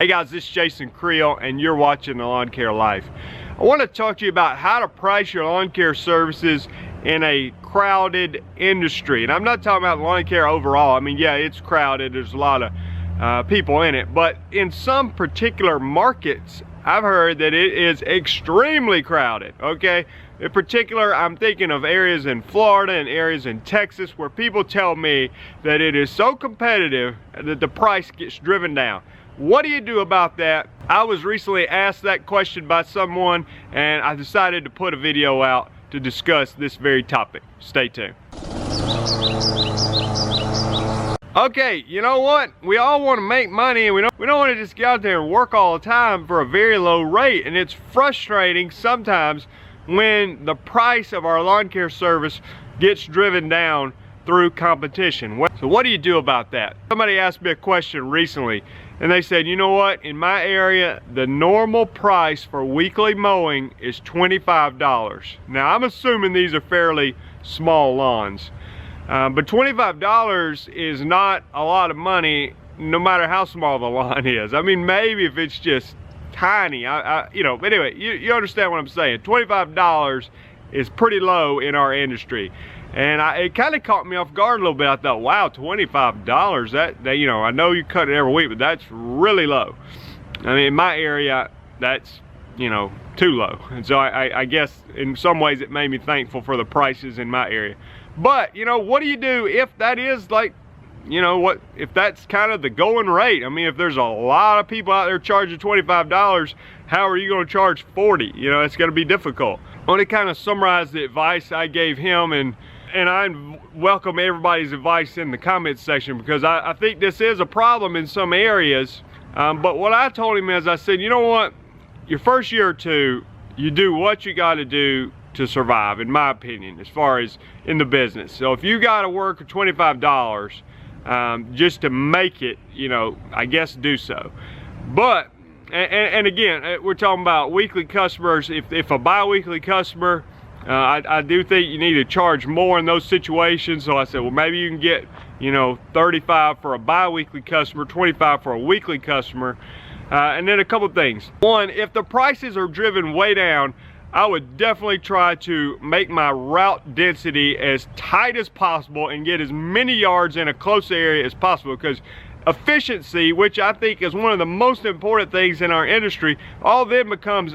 Hey guys, this is Jason Creel and you're watching The Lawn Care Life. I want to talk to you about how to price your lawn care services in a crowded industry. And I'm not talking about lawn care overall. I mean, yeah, it's crowded. There's a lot of people in it. But in some particular markets, I've heard that it is extremely crowded, okay? In particular, I'm thinking of areas in Florida and areas in Texas where people tell me that it is so competitive that the price gets driven down. What do you do about that? I was recently asked that question by someone and I decided to put a video out to discuss this very topic. Stay tuned. Okay, you know what? We all want to make money and we don't want to just get out there and work all the time for a very low rate. And it's frustrating sometimes when the price of our lawn care service gets driven down through competition. So what do you do about that? Somebody asked me a question recently and they said, you know what, in my area the normal price for weekly mowing is $25. Now I'm assuming these are fairly small lawns, but $25 is not a lot of money no matter how small the lawn is. I mean, maybe if it's just tiny, you know, but anyway, you understand what I'm saying. $25 is pretty low in our industry. And it kind of caught me off guard a little bit. I thought, wow, $25, that you know, I know you cut it every week, but that's really low. I mean, in my area, that's, you know, too low. And so I guess in some ways it made me thankful for the prices in my area. But, you know, what do you do if that is like, you know, what if that's kind of the going rate? I mean, if there's a lot of people out there charging $25, how are you going to charge $40? You know, it's going to be difficult. I want to kind of summarize the advice I gave him, and I welcome everybody's advice in the comments section, because I think this is a problem in some areas. But what I told him is, I said, you know what, your first year or two, you do what you got to do to survive, in my opinion, as far as in the business. So if you got to work for $25 just to make it, you know, I guess do so. But and again, we're talking about weekly customers. If a bi-weekly customer, I do think you need to charge more in those situations. So I said, well, maybe you can get, you know, $35 for a bi-weekly customer, $25 for a weekly customer. And then a couple things. One, if the prices are driven way down, I would definitely try to make my route density as tight as possible and get as many yards in a close area as possible, because efficiency, which I think is one of the most important things in our industry, all then becomes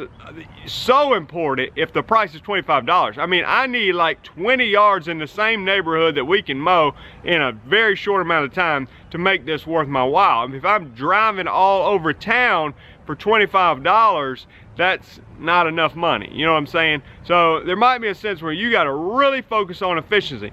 so important if the price is $25. I mean, I need like 20 yards in the same neighborhood that we can mow in a very short amount of time to make this worth my while. I mean, if I'm driving all over town for $25, that's not enough money, you know what I'm saying? So there might be a sense where you got to really focus on efficiency.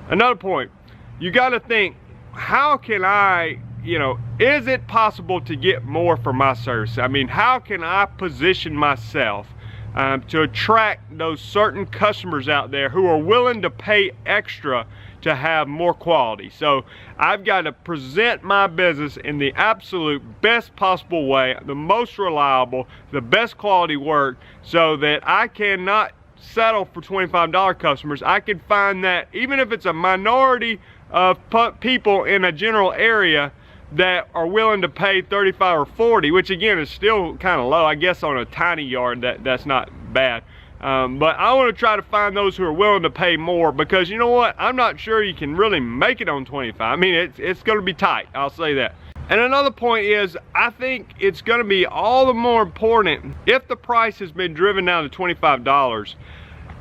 Another point, you got to think, how can I, you know, is it possible to get more for my service? I mean, how can I position myself to attract those certain customers out there who are willing to pay extra to have more quality? So I've got to present my business in the absolute best possible way, the most reliable, the best quality work, so that I cannot settle for $25 customers. I can find that even if it's a minority of people in a general area that are willing to pay $35 or $40, which again is still kind of low. I guess on a tiny yard that's not bad. But I want to try to find those who are willing to pay more, because you know what, I'm not sure you can really make it on 25. I mean, it's going to be tight, I'll say that. And another point is, I think it's going to be all the more important if the price has been driven down to $25.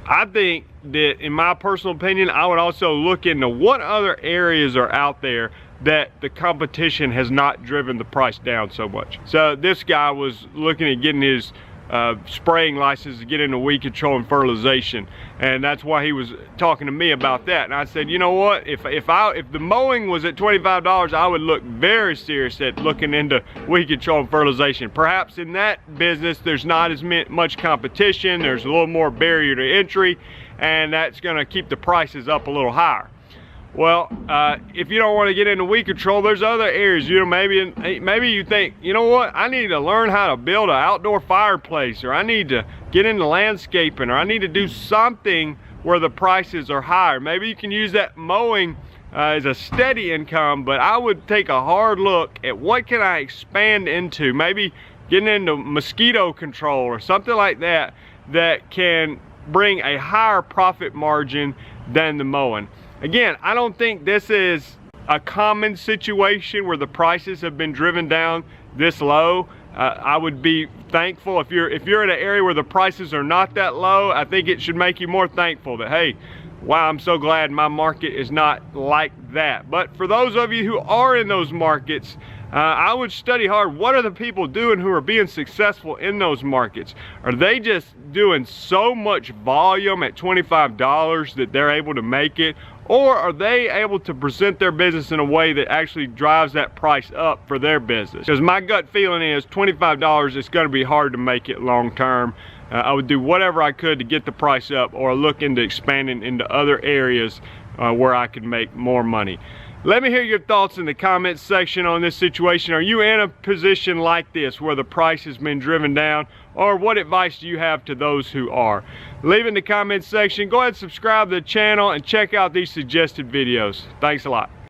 I think that, in my personal opinion, I would also look into what other areas are out there that the competition has not driven the price down so much. So this guy was looking at getting his spraying license to get into weed control and fertilization, and that's why he was talking to me about that. And I said, you know what, if the mowing was at $25, I would look very serious at looking into weed control and fertilization. Perhaps in that business there's not as much competition, there's a little more barrier to entry, and that's going to keep the prices up a little higher. Well, if you don't want to get into weed control, there's other areas. You know, maybe you think, you know what, I need to learn how to build an outdoor fireplace, or I need to get into landscaping, or I need to do something where the prices are higher. Maybe you can use that mowing is a steady income, but I would take a hard look at what can I expand into. Maybe getting into mosquito control or something like that that can bring a higher profit margin than the mowing. Again, I don't think this is a common situation where the prices have been driven down this low. I would be thankful if you're in an area where the prices are not that low. I think it should make you more thankful that, hey, wow, I'm so glad my market is not like that. But for those of you who are in those markets, I would study hard. What are the people doing who are being successful in those markets? Are they just doing so much volume at $25 that they're able to make it? Or are they able to present their business in a way that actually drives that price up for their business? Because my gut feeling is $25 is going to be hard to make it long term. I would do whatever I could to get the price up, or look into expanding into other areas where I could make more money. Let me hear your thoughts in the comments section on this situation. Are you in a position like this where the price has been driven down? Or what advice do you have to those who are? Leave in the comments section. Go ahead and subscribe to the channel and check out these suggested videos. Thanks a lot.